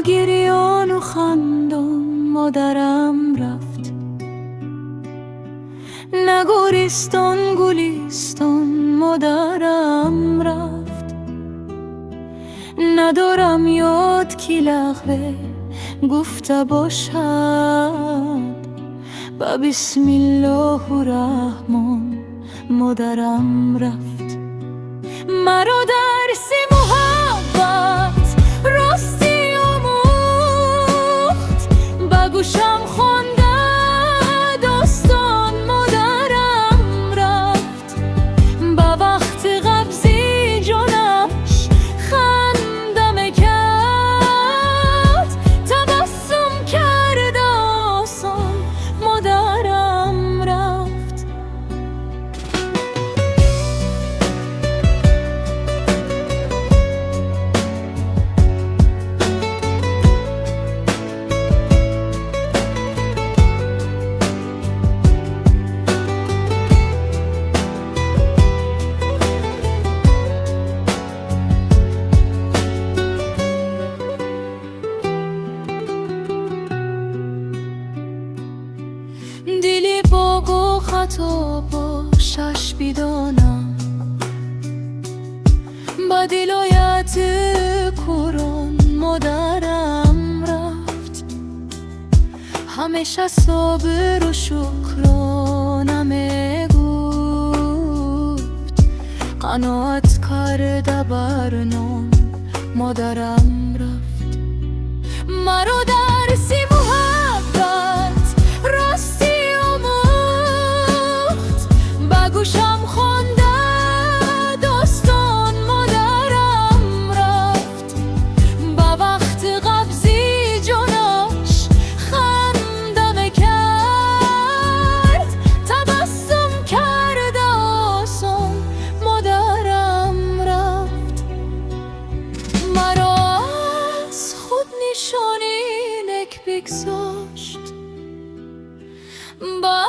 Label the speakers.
Speaker 1: گریان و خندان مادرم رفت، نه گوریستان گلیستان مادرم رفت. ندارم یاد کی لغوه گفته باشد، با بسم الله الرحمن مادرم رفت. مرا درس محبت راستی آموخت، با گوشم خونده داستان مادرم رفت. با وقت قبضی جانش خندم کرد، تبسم کرد آسان مادرم رفت. دلی باگ و خطا باشش بدانم، با دلایت قرآن مادرم رفت. همیشه صبر و شکرانه گفت، قناعت کرده بر نان مادرم رفت. مرا درس محبت راستی گوشم خونده داستان مادرم رفت. با وقت قبضی جانش خندم کرد، تبسم کرد آسان مادرم رفت. مرا از خود نشانی نک بگذاشت، با